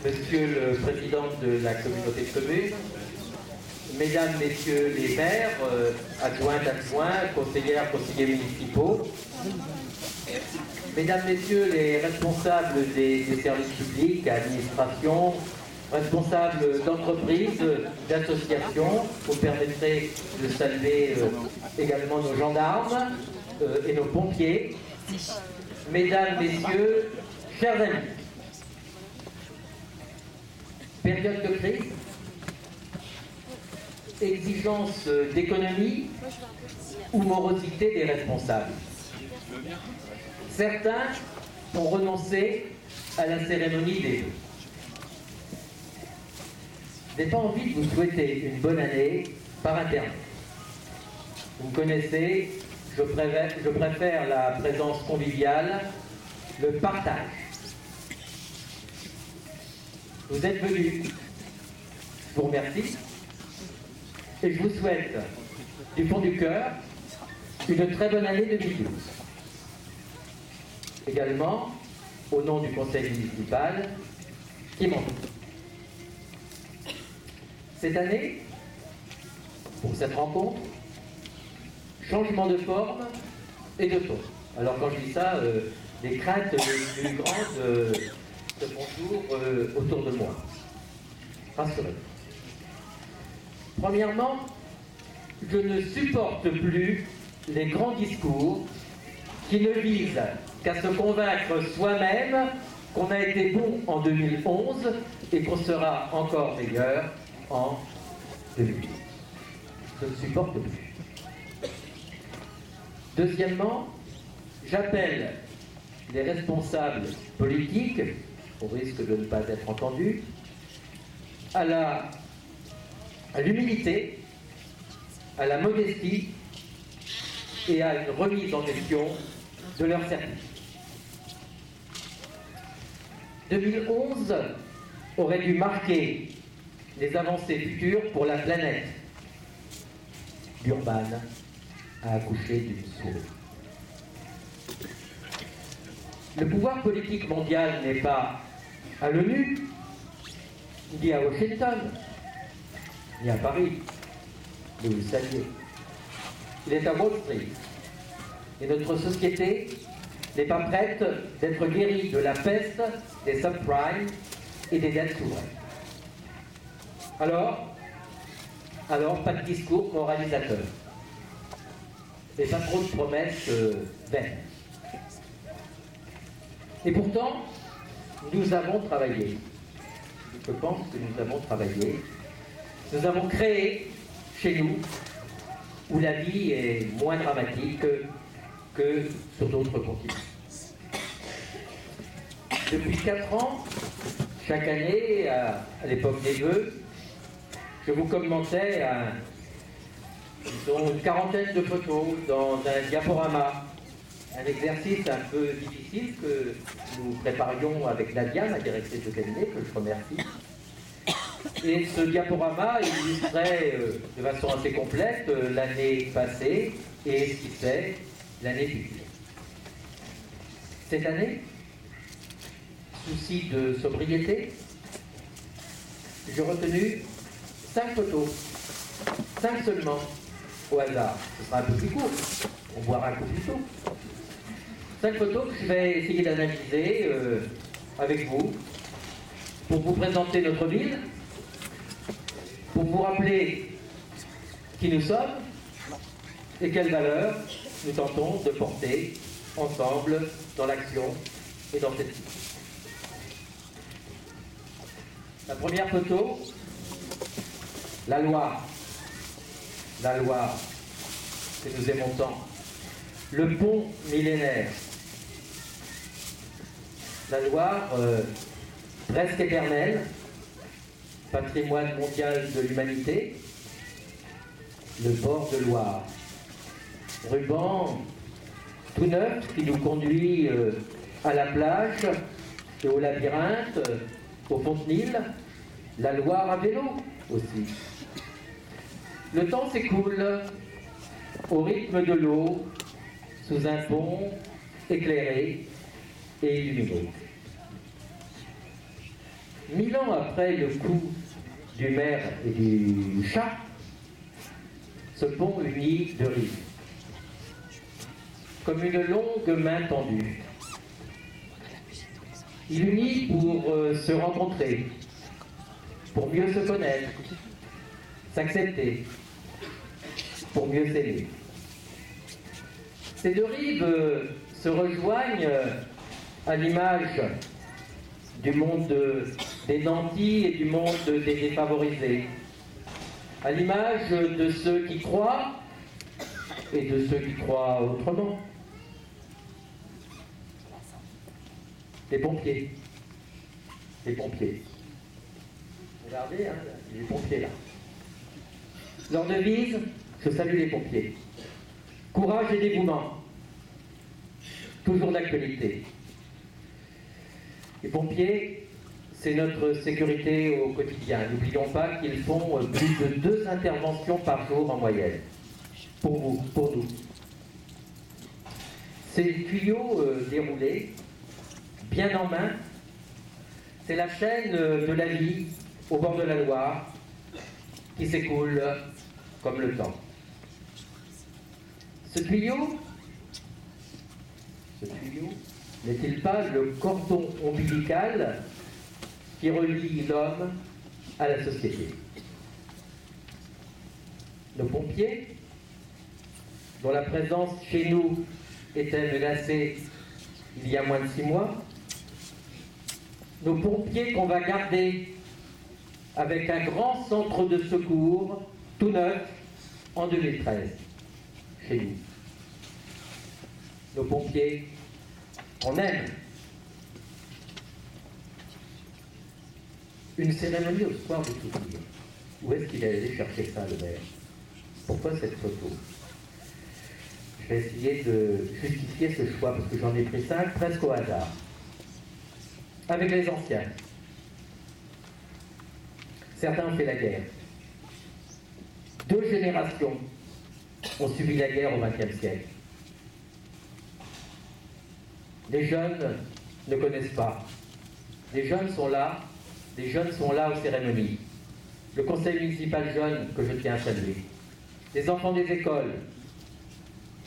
Monsieur le Président de la communauté de communes, Mesdames, Messieurs les maires, adjoints, conseillères, conseillers municipaux, Mesdames, Messieurs les responsables des services publics, administrations, responsables d'entreprises, d'associations, vous permettrez de saluer également nos gendarmes et nos pompiers. Mesdames, Messieurs, chers amis, période de crise, exigence d'économie ou morosité des responsables. Certains ont renoncé à la cérémonie des vœux. Je n'ai pas envie de vous souhaiter une bonne année par Internet. Vous me connaissez, je préfère la présence conviviale, le partage. Vous êtes venus, je vous remercie, et je vous souhaite, du fond du cœur, une très bonne année 2012. Également, au nom du conseil municipal, qui m'entoure. Cette année, pour cette rencontre, changement de forme et de ton. Alors quand je dis ça, les craintes les plus grandes se font jour autour de moi. Rassurez-vous. Premièrement, je ne supporte plus les grands discours qui ne visent qu'à se convaincre soi-même qu'on a été bon en 2011 et qu'on sera encore meilleur en 2012. Je ne supporte plus. Deuxièmement, j'appelle les responsables politiques, au risque de ne pas être entendus, à l'humilité, à la modestie et à une remise en question de leur service. 2011 aurait dû marquer les avancées futures pour la planète. Durban a accouché d'une souris. Le pouvoir politique mondial n'est pas à l'ONU, ni à Washington, ni à Paris, mais vous le saviez. Il est à Wall Street. Et notre société n'est pas prête d'être guérie de la peste des subprimes et des dettes souveraines. Alors, pas de discours moralisateur. Et pas trop de promesses vaines. Et pourtant, nous avons travaillé. Je pense que nous avons travaillé. Nous avons créé chez nous, où la vie est moins dramatique que sur d'autres continents. Depuis 4 ans, chaque année, à l'époque des vœux, je vous commentais une quarantaine de photos dans un diaporama. Un exercice un peu difficile que nous préparions avec Nadia, ma directrice de cabinet, que je remercie. Et ce diaporama illustrait de façon assez complète l'année passée et esquissait l'année future. Cette année, souci de sobriété, j'ai retenu 5 photos, 5 seulement, au hasard. Ce sera un peu plus court, on boira un peu plus tôt. 5 photos que je vais essayer d'analyser avec vous, pour vous présenter notre ville, pour vous rappeler qui nous sommes et quelles valeurs nous tentons de porter ensemble dans l'action et dans cette vie. La première photo, la Loire que nous aimons tant, le pont millénaire, la Loire presque éternelle, patrimoine mondial de l'humanité, le bord de Loire, ruban tout neuf qui nous conduit à la plage et au labyrinthe, au Fontenil, la Loire à vélo aussi. Le temps s'écoule au rythme de l'eau, sous un pont éclairé et illuminé. 1000 ans après le coup du maire et du chat, ce pont unit deux rives, comme une longue main tendue. Il unit pour se rencontrer, pour mieux se connaître, s'accepter, pour mieux s'aimer. Ces deux rives se rejoignent à l'image du monde des nantis et du monde des défavorisés, à l'image de ceux qui croient et de ceux qui croient autrement. Les pompiers. Les pompiers. Regardez, hein, les pompiers là. Leur devise, je salue les pompiers. Courage et dévouement. Toujours d'actualité. Les pompiers, c'est notre sécurité au quotidien. N'oublions pas qu'ils font plus de 2 interventions par jour en moyenne. Pour vous, pour nous. Ces tuyaux déroulés, bien en main, c'est la chaîne de la vie au bord de la Loire qui s'écoule comme le temps. Ce tuyau n'est-il pas le cordon ombilical qui relie l'homme à la société? Nos pompiers, dont la présence chez nous était menacée il y a moins de 6 mois, nos pompiers qu'on va garder avec un grand centre de secours tout neuf en 2013 chez nous. Nos pompiers, on aime. Une cérémonie au soir de souvenir. Où est-ce qu'il est allé chercher ça, le maire? Pourquoi cette photo? Je vais essayer de justifier ce choix, parce que j'en ai pris 5 presque au hasard. Avec les anciens. Certains ont fait la guerre. 2 générations ont subi la guerre au XXe siècle. Les jeunes ne connaissent pas. Les jeunes sont là aux cérémonies. Le conseil municipal jeune que je tiens à saluer. Les enfants des écoles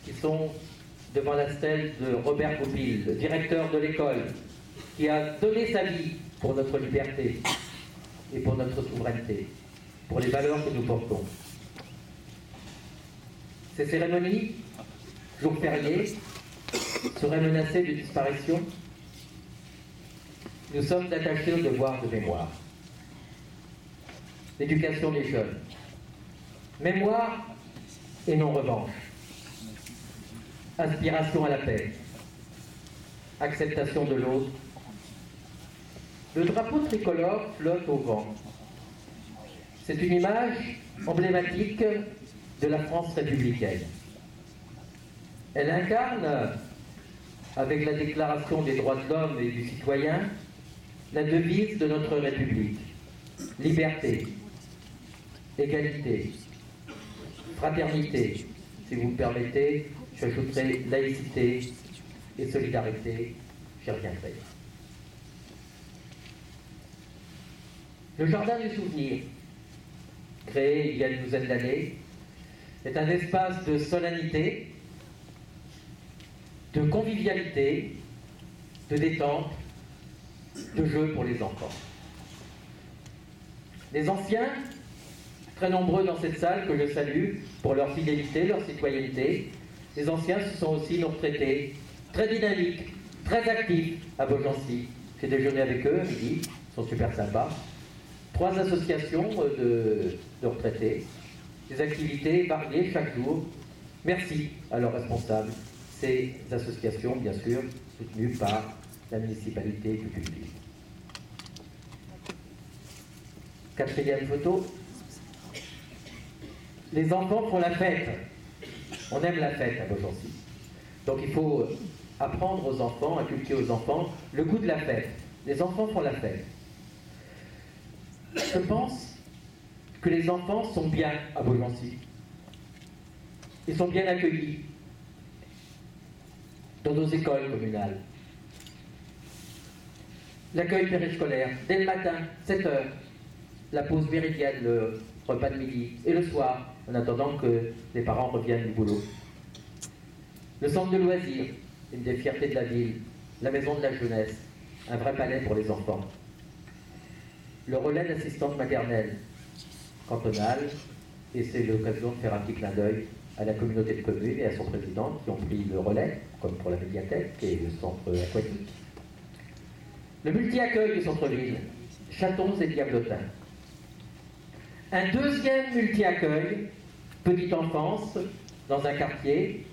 qui sont devant la stèle de Robert Goupil, le directeur de l'école, qui a donné sa vie pour notre liberté et pour notre souveraineté, pour les valeurs que nous portons. Ces cérémonies, jours fériés, seraient menacées de disparition. Nous sommes attachés au devoir de mémoire. L'éducation des jeunes. Mémoire et non revanche. Aspiration à la paix. Acceptation de l'autre. Le drapeau tricolore flotte au vent. C'est une image emblématique de la France républicaine. Elle incarne, avec la Déclaration des droits de l'homme et du citoyen, la devise de notre République. Liberté, égalité, fraternité, si vous me permettez, j'ajouterai laïcité et solidarité, j'y reviendrai. Le Jardin du Souvenir, créé il y a une douzaine d'années, est un espace de solennité, de convivialité, de détente, de jeu pour les enfants. Les anciens, très nombreux dans cette salle, que je salue pour leur fidélité, leur citoyenneté, les anciens, ce sont aussi nos retraités, très dynamiques, très actifs à Beaugency. J'ai déjeuné avec eux à midi, ils sont super sympas. 3 associations de retraités, des activités variées chaque jour. Merci à leurs responsables. Ces associations, bien sûr, soutenues par la municipalité du public. 4e photo. Les enfants font la fête. On aime la fête à Beaugency. Donc il faut apprendre aux enfants, inculquer aux enfants le goût de la fête. Les enfants font la fête. Je pense que les enfants sont bien à Beaugency. Ils sont bien accueillis dans nos écoles communales. L'accueil périscolaire, dès le matin, 7 heures, la pause méridienne, le repas de midi, et le soir, en attendant que les parents reviennent du boulot. Le centre de loisirs, une des fiertés de la ville, la maison de la jeunesse, un vrai palais pour les enfants. Le relais d'assistante maternelle cantonale, et c'est l'occasion de faire un petit clin d'œil à la communauté de communes et à son président qui ont pris le relais, comme pour la médiathèque et le centre aquatique. Le multi-accueil du centre-ville, Chatons et Diablotins. Un deuxième multi-accueil, petite enfance, dans un quartier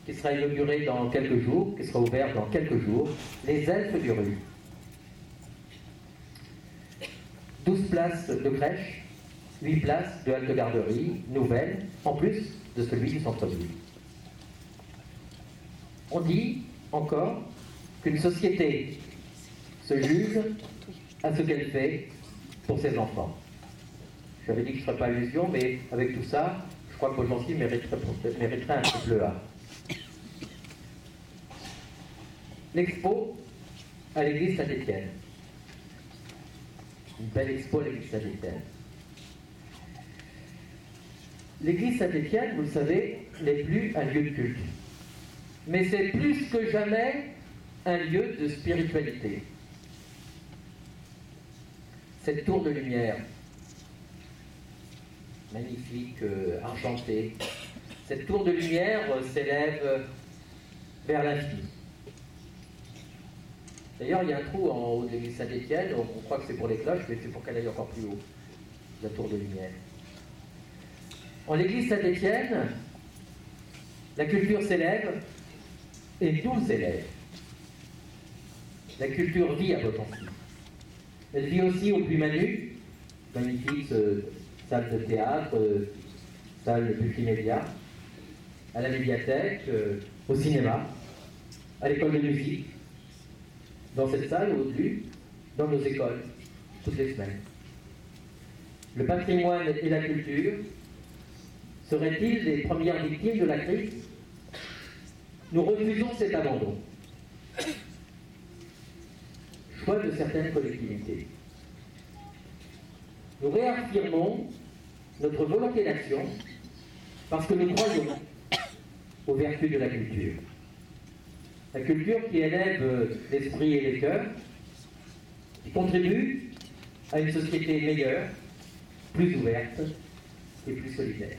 qui sera inauguré dans quelques jours, qui sera ouvert dans quelques jours, les Elfes du Rue. 12 places de crèche, 8 places de halte-garderie nouvelles, en plus de celui du centre-ville. On dit encore qu'une société se juge à ce qu'elle fait pour ses enfants. J'avais dit que je ne ferais pas allusion, mais avec tout ça, je crois qu'aujourd'hui mériterait un triple A. L'expo à l'église Saint-Étienne. Une belle expo à l'église Saint-Étienne. L'église Saint-Étienne, vous le savez, n'est plus un lieu de culte. Mais c'est plus que jamais un lieu de spiritualité. Cette tour de lumière, magnifique, argentée, cette tour de lumière s'élève vers l'infini. D'ailleurs, il y a un trou en haut de l'église Saint-Étienne, on croit que c'est pour les cloches, mais c'est pour qu'elle aille encore plus haut, la tour de lumière. En l'église Saint-Étienne, la culture s'élève et nous élève. La culture vit à Beaugency. Elle vit aussi au Puy-Manu, magnifique salle de théâtre, salle multimédia, à la médiathèque, au cinéma, à l'école de musique, dans cette salle au-dessus, dans nos écoles, toutes les semaines. Le patrimoine et la culture seraient-ils les premières victimes de la crise? Nous refusons cet abandon. Choix de certaines collectivités. Nous réaffirmons notre volonté d'action parce que nous croyons aux vertus de la culture. La culture qui élève l'esprit et les cœurs, qui contribue à une société meilleure, plus ouverte et plus solidaire.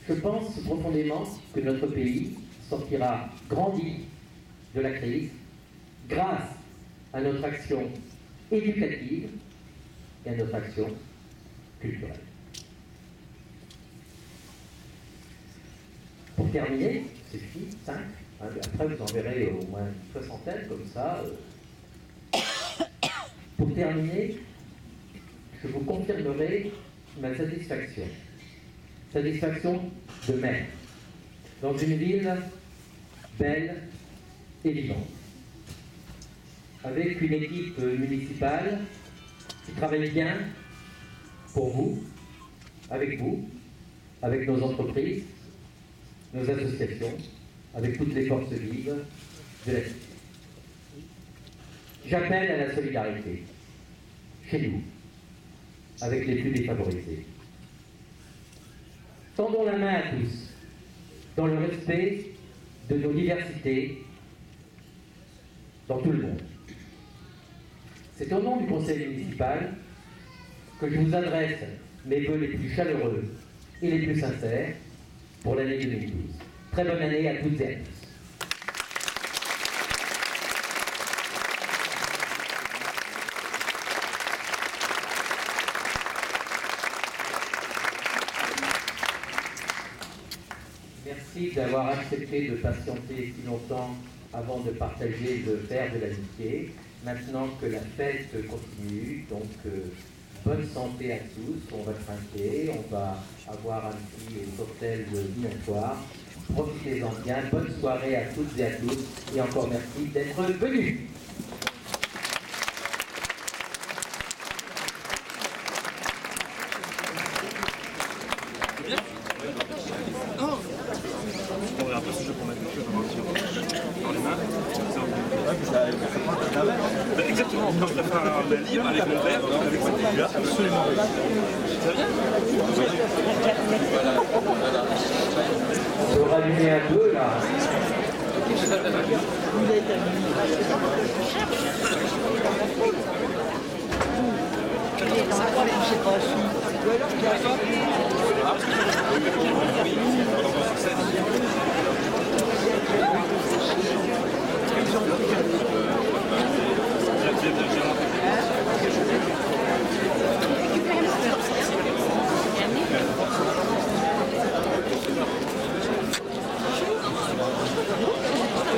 Je pense profondément que notre pays sortira grandi de la crise grâce à notre action éducative et à notre action culturelle. Pour terminer, c'est fini, 5. Après, vous en verrez au moins une soixantaine comme ça. Pour terminer, je vous confirmerai ma satisfaction. Satisfaction de maire, dans une ville belle et vivante, avec une équipe municipale qui travaille bien pour vous, avec nos entreprises, nos associations, avec toutes les forces vives de la cité. J'appelle à la solidarité, chez nous, avec les plus défavorisés. Tendons la main à tous, dans le respect de nos diversités, dans tout le monde. C'est au nom du conseil municipal que je vous adresse mes vœux les plus chaleureux et les plus sincères pour l'année 2012. Très bonne année à toutes et à tous. Merci d'avoir accepté de patienter si longtemps avant de partager le verre de l'amitié. Maintenant que la fête continue, donc bonne santé à tous, on va trinquer, on va avoir un petit cocktail dînatoire. Profitez-en bien, bonne soirée à toutes et à tous, et encore merci d'être venus. On va faire ce jeu pour mettre dans les mains, comme ça. exactement. Donc, je préfère un livre avec mon verre, avec ma petite. Absolument. On peut rallumer un peu là.